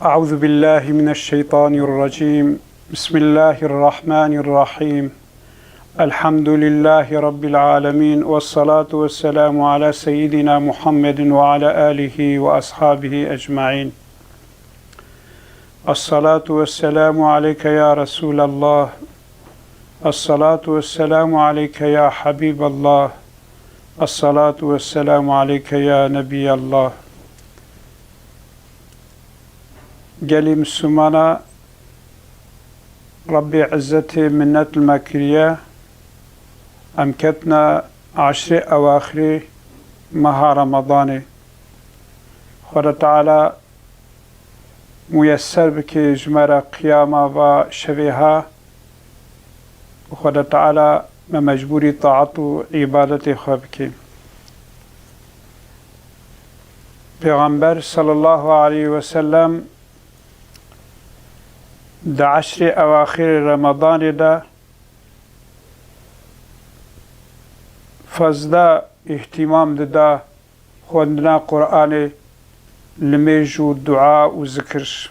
أعوذ بالله من الشيطان الرجيم. بسم الله الرحمن الرحيم. الحمد لله رب العالمين، والصلاة والسلام على سيدنا محمد وعلى آله وأصحابه أجمعين. الصلاة والسلام عليك يا رسول الله، الصلاة والسلام عليك يا حبيب الله، الصلاة والسلام عليك يا نبي الله. قالي مسلمانا ربي عزتي منة المكرية أمكتنا 10 أواخر مها رمضان. خدا تعالى ميسر بك جمرة قيامة وشبيها، وخدا تعالى مجبوري طاعته عبادتي خوابك. پیغمبر صلى الله عليه وسلم دا 10 أواخر رمضان دا فزدا اهتمام دا خوندنا قرآن لميج و دعاء و ذكر.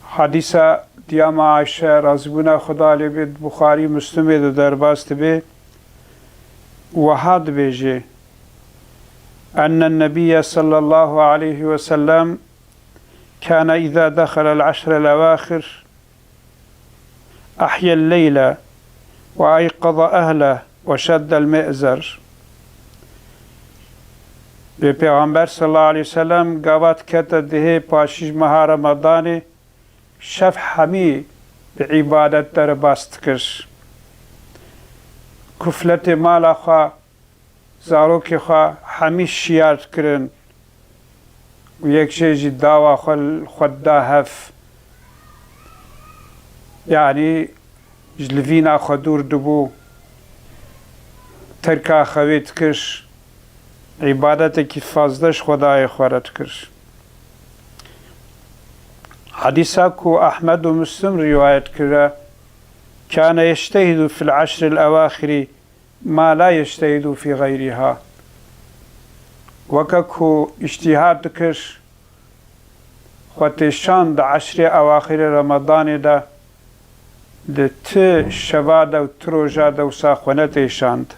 حديثة ديام عائشة رازبنا خدا لبيت بخاري مسلم دا درباست بي وحاد بيجي أن النبي صلى الله عليه وسلم كان إذا دخل 10 الأواخر أحيا الليل وأيقظ أهله وشد المئزر. پیغمبر صلی الله علیه وسلم قوات كتا ده پاشیش مها رمضان شف حمی بعبادت در باست کرش. کفلت مالا خواه زاروک خواه حمی شیارت کرن و یک شیجی داوا خود دا هف، يعني جلفينا خدور دبو تركا خويت كرش عبادتك فازدش خداي خورت كرش. حديثاكو أحمد ومسلم رواية كرا كان يجتهد في 10 الأواخر ما لا يجتهد في غيرها. وكاكو اجتهاد كرش خواتشان دا 10 أواخر رمضان دا ده ت شوا دا و تروجا دا و ساخونت شاند.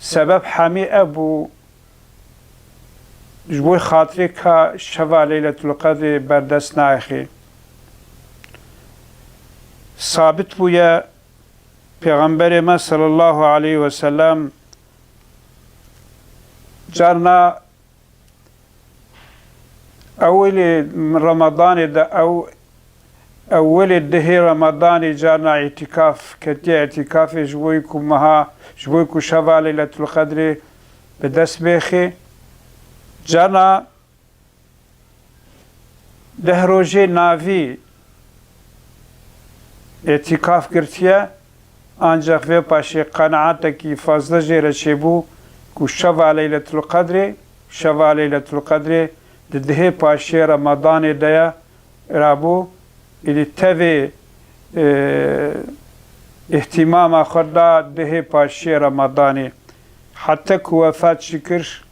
سبب حمی ابو جبوی خاطری که شوا لیلت القدر بردست ناخی. ثابت بویا پیغمبر ما صلی الله علیه وسلم جارنا أول رمضان دا أو أول ده رمضان جانا اعتكاف كتير اعتكاف جويكو مها جويكو شفا ليلة القدر بدس بيخي جانا ده روجي نافي اعتكاف کرتیا آنجاق في پاشي قناعتكي فازده جيره چبو كو شفا ليلة القدر شفا ليلة القدر ده پاشي رمضان دايا رابو اللي تبي اهتمام خدا ده پاشي رمضاني حتى كو وفات شكر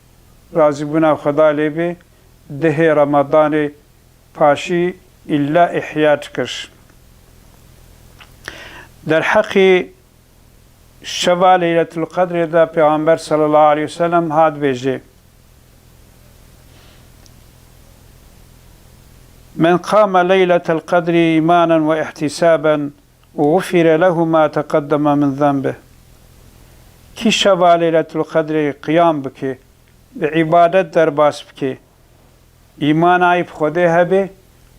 رازبنا خدا لبي ده رمضاني پاشي إلا إحيات كرش. در حقي شفا ليلة القدر دا پیغمبر صلى الله عليه وسلم هاد بيجي من قام ليلة القدر إيمانا واحتسابا وغفر له ما تقدم من ذنبه. كي شفا ليلة القدر قيام بك بعبادة درباس بك إيمان عيب خوده هبه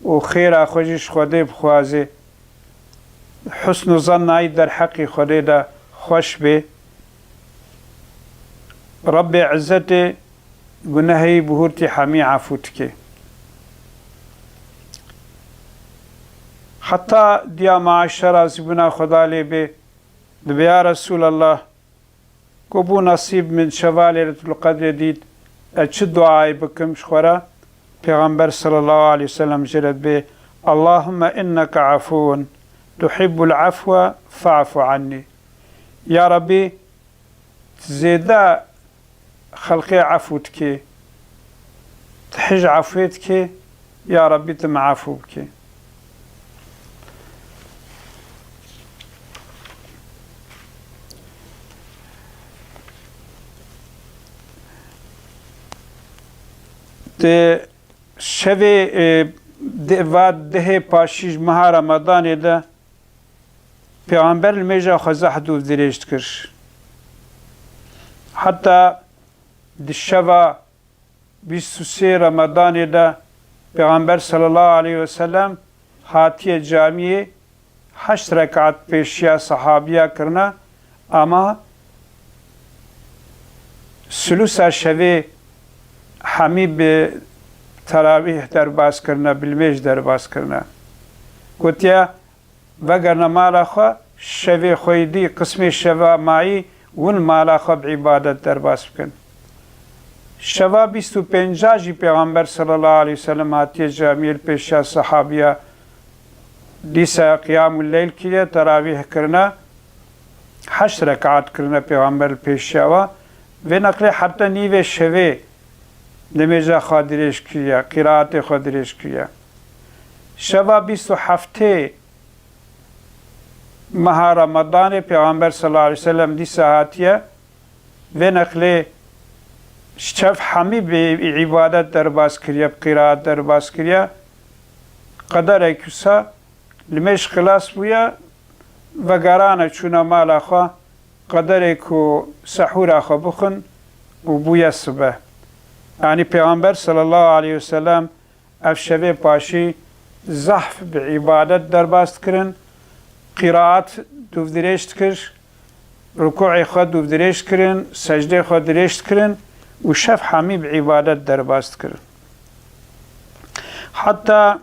وخير أخوجش خوده بخوازه حسن ظن عيد در حق خوده دا خوش به رب عزته گناهی بهورتی حمی عفوت که حتى ديا معاشرة زبنا خدا لي بي يا رسول الله كبو نصيب من شفا ليلة القدر ديد أتش دعاء بكم شخورا پیغمبر صلى الله عليه وسلم جرد بي اللهم إنك عفو تحب العفو فاعف عني. يا ربي زيدا خلقي عفوتك تحج عفوتك يا ربي تم عفوك. شوی ده پاشیج ماه رمضان ده پیغمبر المیجا خوزه حدود درشت کرد. حتی دشوا 23 رمضان ده پیغمبر صلی الله علیه و سلم هاتی جامعه 8 رکعت پیشیا صحابیا کرنا اما سلوسا شوی همی به تراویح در باز کرنا بالمیج در باز کرنا گوتیا وگرنه مالا خو شوی خویدی قسم شوا مایی ون مالا خو بعبادت در باز بکن. شوا 25 جی پیغمبر صلی الله علیه وسلم هاتی جامعه پیشیا صحابیا دیسا قیام اللیل کیه تراویح کرنا 8 رکعت کرنا پیغمبر پیشیا و نقل حتی نیو شوی نمیجا خادرش کیا قرائت خادرش کیا. شوا 27 ماه رمضان پیغمبر صلی الله علیه وسلم دی ساعتیه و نقل شف همی به عبادت در باز کریا قرائت در باز کریا قدر اکسا لمش خلاص بویا و گرانه چونه مال آخوا قدر اکو سحور آخوا بخن و بویا صبح. یعنی پیغمبر صلی الله علیه وسلم اف شبه پاشی زحف به عبادت در باست کرن قرائت دوف درشت کر رکوع خود دوف درشت کرن سجده خود درشت کرن و شف همی به عبادت در باست کرن. حتی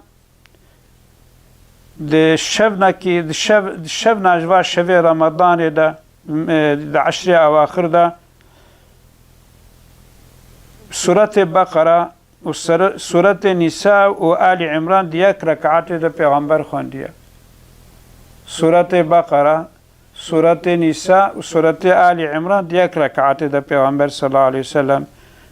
ده شب نجوا شب رمضان ده 10 اواخر ده سورة بقرة و سورة نساء و آل عمران دي 1 ركعات ده پیغمبر خواندیه. سورة بقرة سورة نساء و سورة آل عمران دي 1 ركعات ده پیغمبر صلى الله عليه وسلم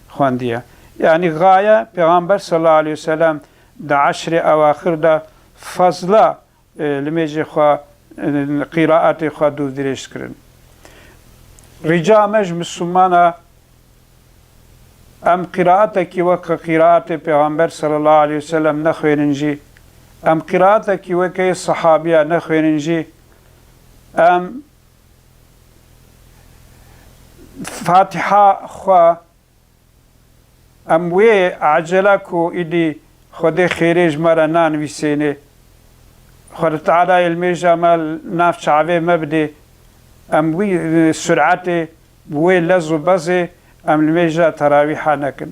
خواندیه. يعني غاية پیغمبر صلى الله عليه وسلم ده 10 اواخر ده فضلا لمیجی خواه قراءت خواه دو درشت کرن. رجامش مسلمانا ام قراءت کی وقت قراءت پیغمبر صلی الله علیه وسلم نخویننجی ام قراءت کی وقت صحابیه نخویننجی ام فاتحه خواه ام وی عجله کو ایدی خود خیرج مرا نانویسینه خود تعالی علمی جمال ناف شعبه مبدي ام وی سرعت وی لزو بزه ام الميجا تراويحا نكن.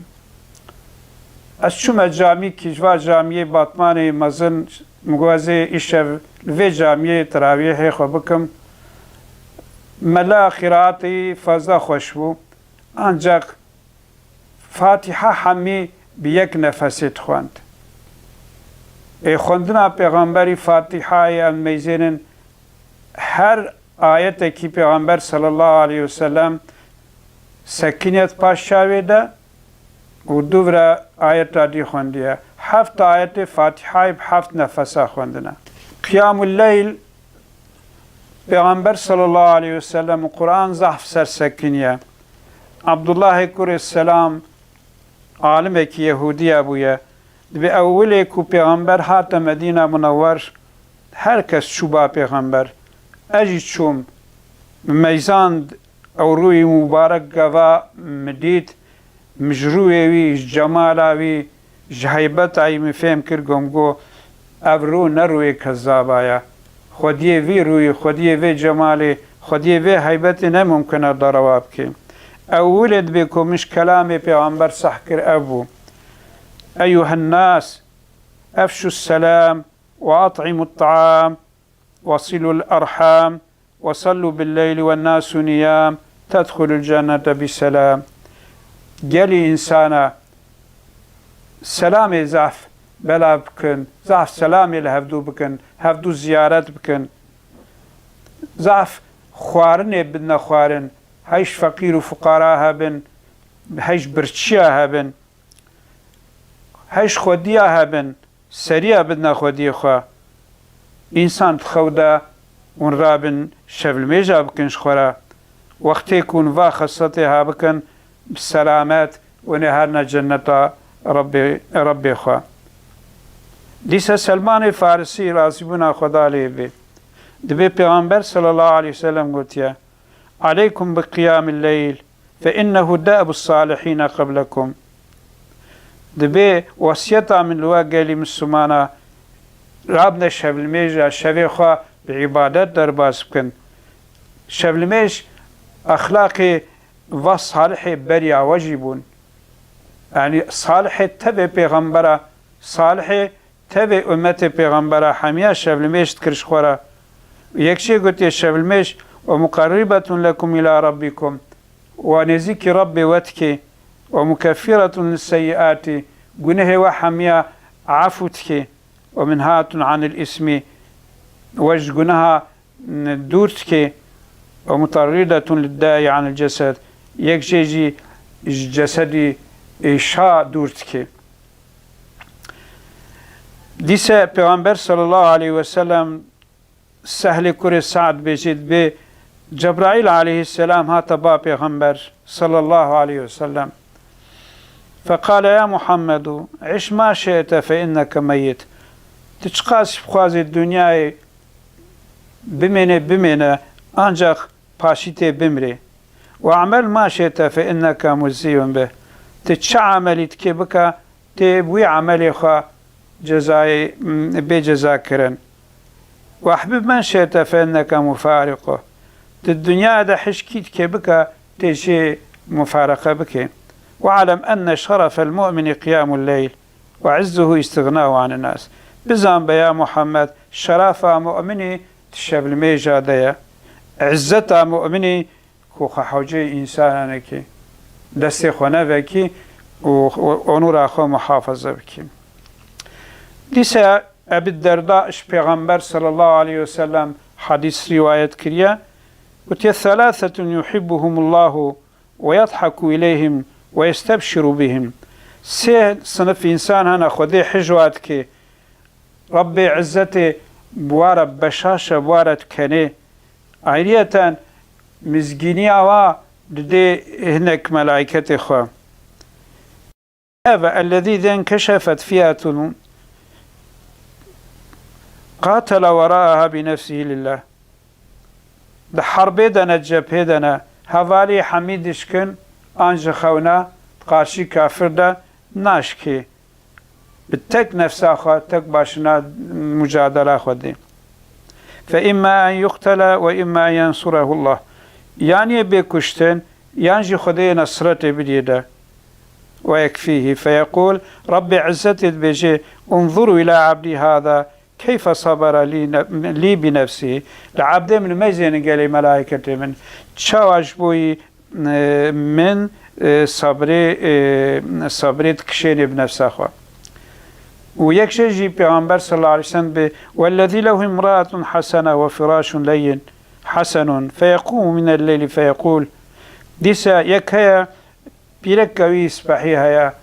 اشوم جامي كيجوا جامي باطماني مزن مغوازي اشف في جامي تراويحي خو بكم ملا قراتي فازا خوشبو انجاق فاتحه همي بيك نفسيت خواند. خوندنا پیغمبری فاتحه میزنن هر آیت کی پیغمبر صلی الله علیه وسلم سکینت پاشاوی ده و دوباره آیت دی خوندیه 7 آیت فاتحه ب 7 نفسه خوندنه. قیام اللیل پیغمبر صلی الله علیه وسلم قرآن زحف سر سکینیه. عبدالله کور السلام عالم کی یهودی ابویه به اولی کو پیغمبر هات مدینه منور هر کس چوبا پیغمبر اجی چوم میزان او روی مبارک گوا مدید مجروی وی جمالا وی جهیبت ای مفهم کرگم گو ابرو نروی کذابایا خودی وی روی خودی وی جمالی خودی وی هیبت نممکنه درواب که اولد بکو مش کلام پیغمبر صح کر ابو أيها الناس أفشوا السلام وأطعموا الطعام وصلوا الأرحام وصلوا بالليل والناس نيام تدخلوا الجنة بسلام. جلي إنسانا سلام زعف بلا بكن زعف سلام لهفدو بكن هفدو زيارات بكن زعف خوارن بدنا خوارن هايش فقير وفقراء بن هیچ برچیا هبن هیچ خودیا هبن سریا بدنا خودی خوا انسان تخودا اون رابن شبل میجا بکنش خورا وقتی کن و خاصته ها بکن بسلامت و نهارنا جنتا رب خوا دیسا سلمان فارسی راضی بنا خدا لی بی دبی پیغمبر صلی الله علیه وسلم گوتیا عليكم بقيام الليل فإنه دأب الصالحين قبلكم دبي وصيتا من الواقع مسلمانا رابنا شب الميج شبي خوا بعبادات درباس بكن شب الميج أخلاقي وصالح بريا واجبون يعني صالح تبع پیغمبرا صالح تبع أمة پیغمبرا حميا شب الميج تكرش خورا يكشي قلت شب الميج ومقربة لكم إلى ربكم ونزيك ربي واتك ومكفرة للسيئات قنه وحميا عفوتك ومنهاة عن الاسم وجقنها دورتك ومطردة للداء عن الجسد يكجيجي جسدي شا دورتك ديسا پیغمبر صلى الله عليه وسلم سهل كر سعد بجد به جبرائيل عليه السلام هاتبا پیغمبر صلى الله عليه وسلم فقال يا محمد عش ما شئت فإنك ميت تشقاس بخوازي الدنيا بمنه أنجخ باشيتي بمري وعمل ما شئت فإنك مزي به تتشع عملي تكبك تبوي عملي خوا جزاي بجزاكرا وأحبب من شئت فإنك مفارقه الدنيا دا حشكيت كبك تجي مفارقة بك واعلم أن شرف المؤمن قيام الليل وعزه استغناء عن الناس بزان بيا محمد شرافة مؤمني تشاب الميجا ديا عزتا مؤمني كوخ حوجي إنسانك دستي خنفك ونور أخو محافظة بك لسا أبي الدرداء پیغمبر صلى الله عليه وسلم حديث رواية كريا قلت ثلاثة يحبهم الله ويضحك إليهم ويستبشر بهم سه صنف إنسان هنا خذي حجواتك ربي عزتي بوارب بشاشة بوارد كني عيرية مزجينيا و دي هناك ملائكة خوا هذا الذي إذا انكشفت فئة قاتل وراءها بنفسه لله ده حربي دنا جبهه دنا هوالي حميدش كن انج خونا قارشي كافر ده ناشكي بالتك نفسه خوا تك باشنا مجادله خودي فإما أن يقتل وإما أن ينصره الله يعني بكشتن ينجي خدي نصرته بديده ويكفيه فيقول رب عزتي بيجي انظروا إلى عبدي هذا كيف صبر لي بنفسه العبد من ميزين قال ملائكة من تشاوجبوي من صبري تكشيني بنفسه ويكشي پیغمبر صلى الله عليه وسلم والذي له امرأة حسنة وفراش لين حسن فيقوم من الليل فيقول ديسا يكهيا بيركوي سبحيها يا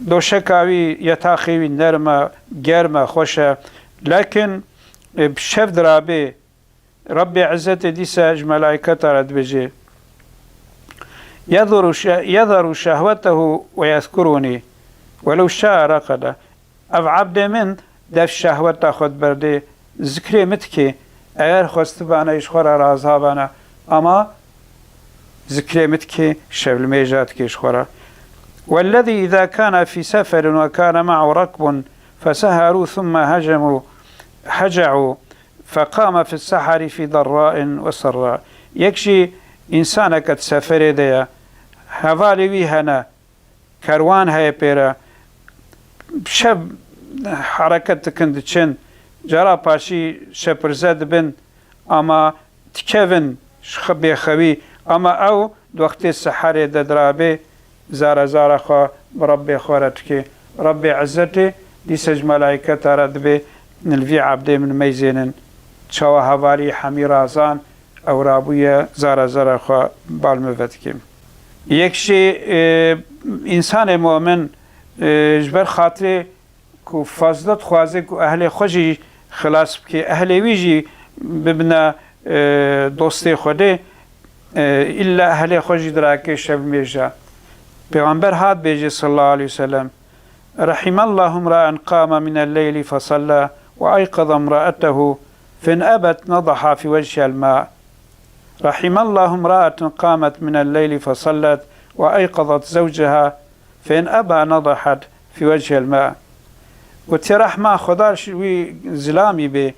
دوشكاوي يتاخيوي نرمة جرمة خوشة لكن بشف درابي ربي عزتي ديسا ملائكة رد بجي يظهر شهوته ويذكرني ولو شاء رقد أف عبد من دف شهوته خد برده ذكري متكي اگر خواست بانا يشخور رازها بانا اما ذكري متكي شبل ميجات كي يشخوره والذي إذا كان في سفر وكان معه ركب فسهروا ثم هجعوا فقام في السحر في ضراء وسراء يكشي إنسانك تسافر ديا هفالي بيهنا كروان هاي بيرا شب حركة كندتشن جرا باشي شبرزاد بن أما تكفن شخبي خوي أما أو وقت السحر درابي زار خوا بربي خورتك ربي عزتي دي سج ملائكة ترد بي نلفي عبدي من ميزين تشوى هفالي حمي رازان أو رابوية زار خوا بالمفتك یکشی انسان مؤمن جبر خاطر کو فضلت خوازه کو اهل خوشی خلاص که اهل ویجی ببنا دوستی خوده الا اهل خوشی دراکه شب میجا پیغمبر هات بیجی صلی الله علیه وسلم رحم الله امرأ قام من الليل فصلى وأيقظ امرأته فإن أبت نضح في وجه الماء رحم الله امرأة قامت من الليل فصلت وأيقظت زوجها فإن أبى نضحت في وجه الماء وترحمة خدا شوي زلامي به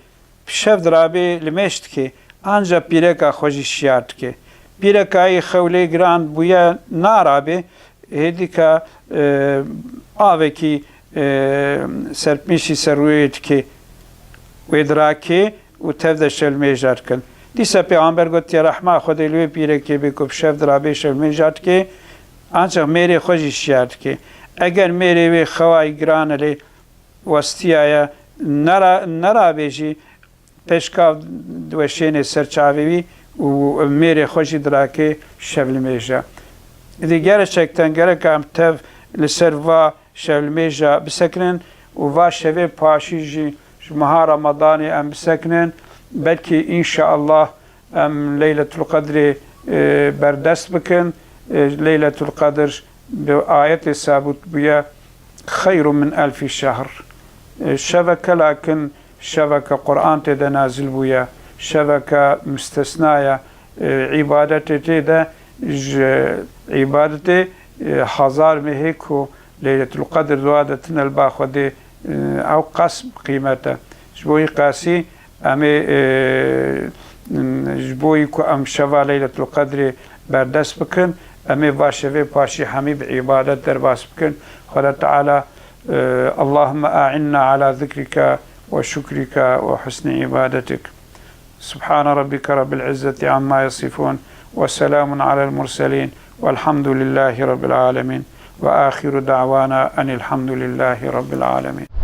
بشف درابي لمشت كي أنجا بيركا خوشي شيارت كي بيركا أي خولي جران بويا نارابي هديكا آوكي سرپمیشی سرویت که ویدراکی و تفد شلمیجات کن دیسا پیغمبر گفت یا رحمه خودی لوی پیره که بکب شف درابی شلمیجات که آنچه میری خوشی شیاد که اگر میری وی خواه گران لی وستیایا نرا بیجی پشکاو دوشین سرچاوی و میری خوشی دراکی شلمیجا دیگر شکتن گره که هم تف لسر و شلمیجا بسکنن و شوی پاشیجی مها رمضانی ام بسکنن بلکه ان شاء الله ام لیلة القدر بردست بکن لیلة القدر بآیت ثابت بیا خیر من 1000 شهر شبکه لكن شبکه قرآن تدا نازل بیا شبکه مستثنایا عبادت تدا عبادت هزار مهيكو ليلة القدر دوادتنا الباخدي أو قسم قيمته جبوي قاسي أمي جبوي كو أم شفا ليلة القدر بردس بكن أمي باشفي باشي حميب عبادة درباس بكن قال تعالى اللهم أعنا على ذكرك وشكرك وحسن عبادتك سبحان ربك رب العزة عما يصفون وسلام على المرسلين والحمد لله رب العالمين وآخر دعوانا أن الحمد لله رب العالمين.